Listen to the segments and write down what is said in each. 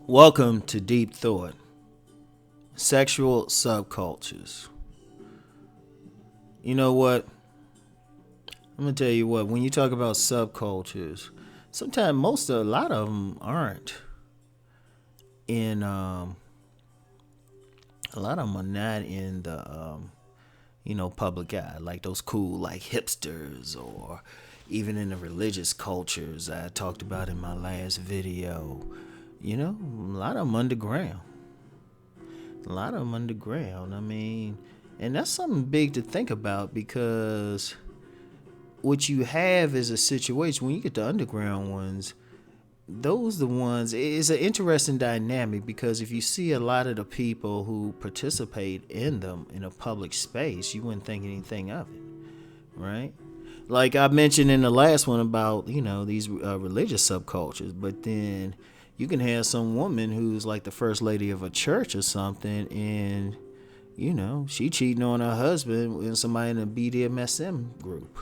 Welcome to Deep Thought, Sexual Subcultures. You know what? I'm going to tell you what, when you talk about subcultures, sometimes a lot of them aren't in, a lot of them are not in the, public eye, like those cool, like hipsters, or even in the religious cultures I talked about in my last video. You know, a lot of them underground. I mean, and that's something big to think about, because what you have is a situation when you get the underground ones, those the ones, it's an interesting dynamic, because if you see a lot of the people who participate in them in a public space, you wouldn't think anything of it, right? Like I mentioned in the last one about, these religious subcultures, but then you can have some woman who's like the first lady of a church or something, and, she cheating on her husband with somebody in a BDSM group.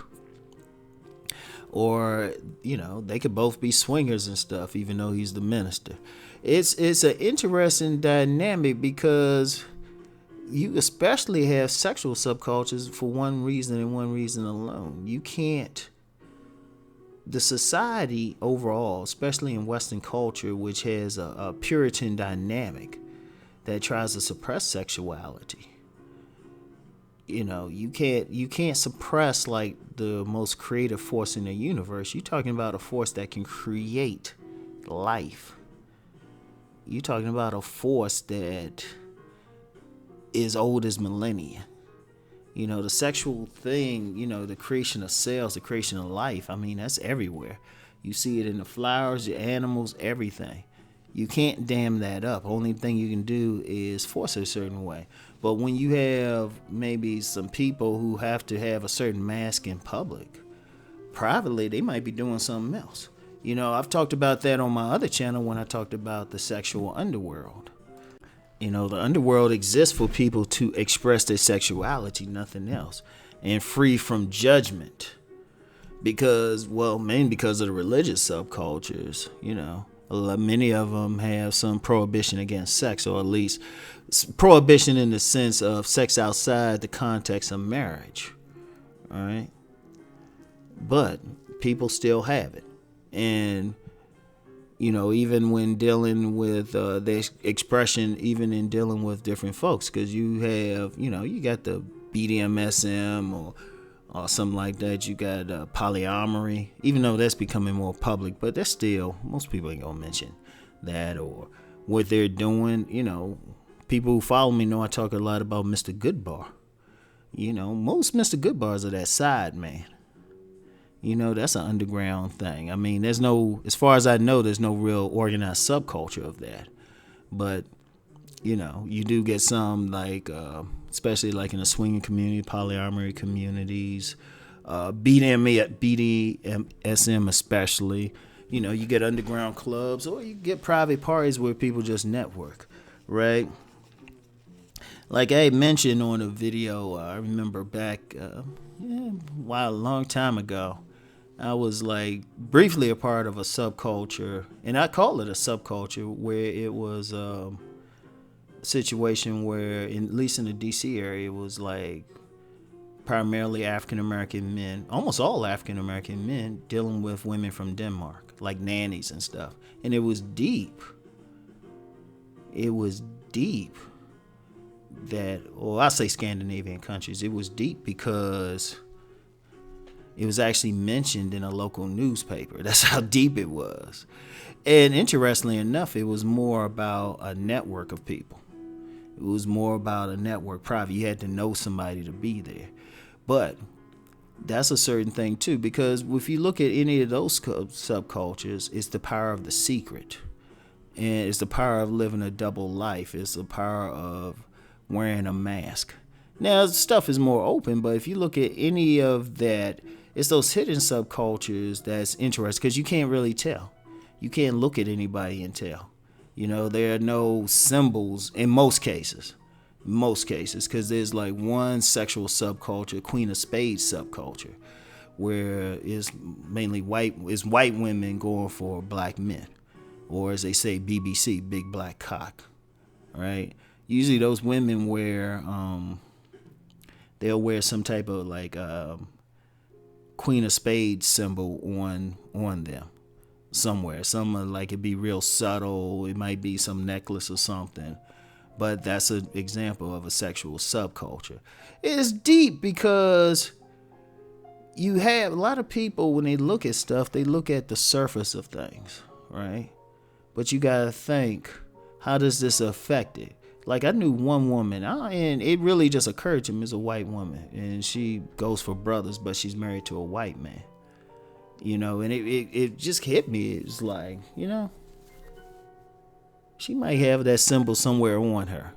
Or, they could both be swingers and stuff, even though he's the minister. It's an interesting dynamic, because you especially have sexual subcultures for one reason and one reason alone. The society overall, especially in Western culture, which has a Puritan dynamic that tries to suppress sexuality. You can't suppress like the most creative force in the universe. You're talking about a force that can create life. You're talking about a force that is old as millennia. The sexual thing, the creation of cells, the creation of life, I mean, that's everywhere. You see it in the flowers, the animals, everything. You can't dam that up. Only thing you can do is force it a certain way. But when you have maybe some people who have to have a certain mask in public, privately, they might be doing something else. I've talked about that on my other channel when I talked about the sexual underworld. The underworld exists for people to express their sexuality, nothing else, and free from judgment. Mainly because of the religious subcultures, many of them have some prohibition against sex, or at least prohibition in the sense of sex outside the context of marriage. All right. But people still have it. And even when dealing with the expression, even in dealing with different folks, because you have, you got the BDSM or something like that. You got polyamory, even though that's becoming more public, but that's still, most people ain't gonna mention that or what they're doing. People who follow me know I talk a lot about Mr. Goodbar. Most Mr. Goodbars are that side man. That's an underground thing. I mean, as far as I know, there's no real organized subculture of that. But, you do get some, like, especially like in the swinging community, polyamory communities, BDSM especially. You get underground clubs, or you get private parties where people just network, right? Like I mentioned on a video, I remember back a long time ago, I was like briefly a part of a subculture, and I call it a subculture, where it was a situation where, at least in the DC area, it was like primarily African American men, almost all African American men, dealing with women from Denmark, like nannies and stuff. And it was deep. I say Scandinavian countries. It was deep because it was actually mentioned in a local newspaper. That's how deep it was. And interestingly enough, it was more about a network of people. It was more about a network private. You had to know somebody to be there. But that's a certain thing too, because if you look at any of those subcultures, it's the power of the secret. And it's the power of living a double life. It's the power of wearing a mask. Now, stuff is more open, but if you look at any of that, it's those hidden subcultures that's interesting, because you can't really tell. You can't look at anybody and tell. There are no symbols in most cases. Because there's like one sexual subculture, Queen of Spades subculture, where it's mainly white women going for black men, or as they say, BBC, big black cock, right? Usually those women they'll wear some type of like Queen of Spades symbol on them somewhere. Some like it'd be real subtle. It might be some necklace or something. But that's an example of a sexual subculture. It's deep because you have a lot of people, when they look at stuff, they look at the surface of things, right? But you gotta think, how does this affect it? Like, I knew one woman, and it really just occurred to me, as a white woman, and she goes for brothers, but she's married to a white man. And it just hit me. It's like, she might have that symbol somewhere on her.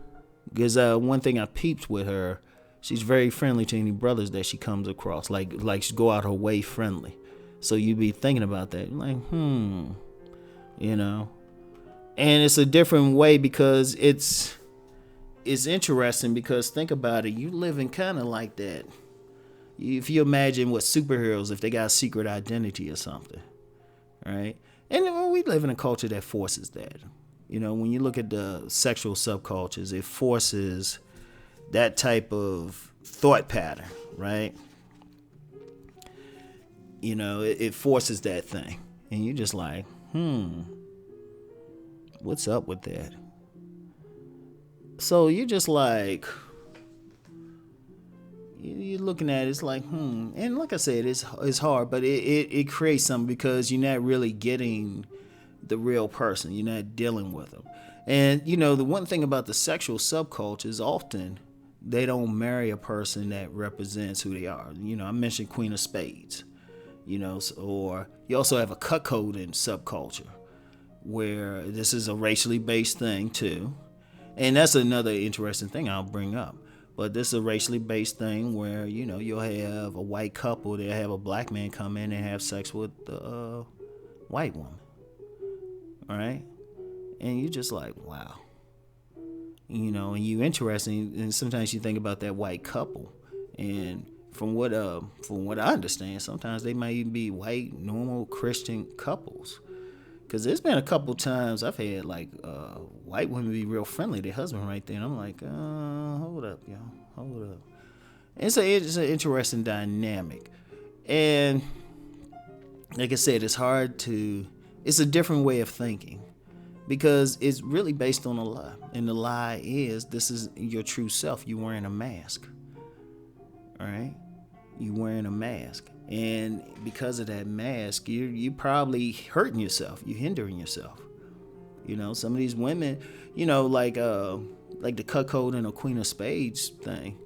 Because one thing I peeped with her, she's very friendly to any brothers that she comes across. Like she go out her way friendly. So you be thinking about that. Like, And it's a different way because it's interesting because think about it. You living kind of like that. If you imagine what superheroes, if they got a secret identity or something, right? And we live in a culture that forces that. When you look at the sexual subcultures, it forces that type of thought pattern, right? It forces that thing. And you're just like, what's up with that? So you're just like, you're looking at it, it's like, And like I said, it's hard, but it creates something because you're not really getting the real person. You're not dealing with them. And, the one thing about the sexual subculture is often they don't marry a person that represents who they are. I mentioned Queen of Spades, or you also have a cuckolding subculture where this is a racially based thing too. And that's another interesting thing I'll bring up. But this is a racially based thing where, you'll have a white couple, they'll have a black man come in and have sex with the white woman. All right? And you're just like, wow. And you interesting, and sometimes you think about that white couple. And from what I understand, sometimes they might even be white, normal Christian couples. Because there's been a couple times I've had like white women be real friendly, their husband right there, and I'm like, hold up, yo, hold up. It's an interesting dynamic, and like I said, it's a different way of thinking because it's really based on a lie, and the lie is this is your true self. You wearing a mask, all right? You wearing a mask. And because of that mask, you probably hurting yourself. You're hindering yourself. Some of these women, like the cuckold and a Queen of Spades thing.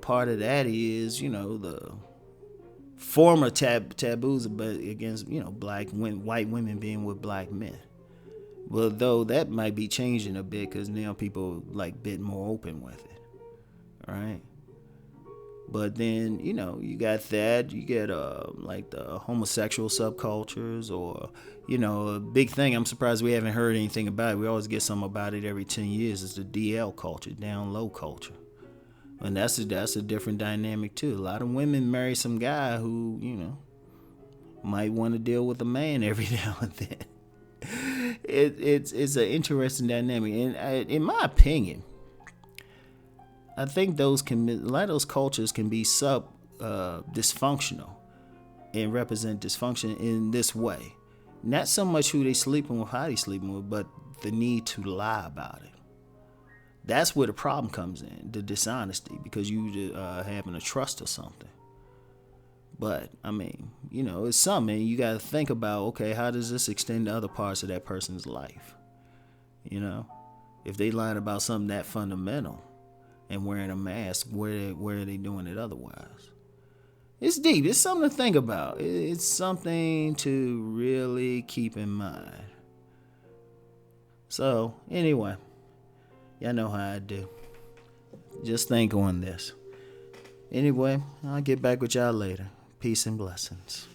Part of that is, the former taboos, but against, white women being with black men. Well, though that might be changing a bit because now people like a bit more open with it. All right. But then, you got that. You get like the homosexual subcultures or, a big thing. I'm surprised we haven't heard anything about it. We always get something about it every 10 years. It's the DL culture, down low culture. And that's a different dynamic, too. A lot of women marry some guy who, might want to deal with a man every now and then. It's an interesting dynamic. And in my opinion, I think a lot of those cultures can be dysfunctional and represent dysfunction in this way. Not so much who they sleeping with, how they sleeping with, but the need to lie about it. That's where the problem comes in, the dishonesty, because you having a trust or something. But, it's something you got to think about, okay, how does this extend to other parts of that person's life? If they lied about something that fundamental, and wearing a mask, where are they doing it otherwise? It's deep. It's something to think about. It's something to really keep in mind. So, anyway, y'all know how I do. Just think on this. Anyway, I'll get back with y'all later. Peace and blessings.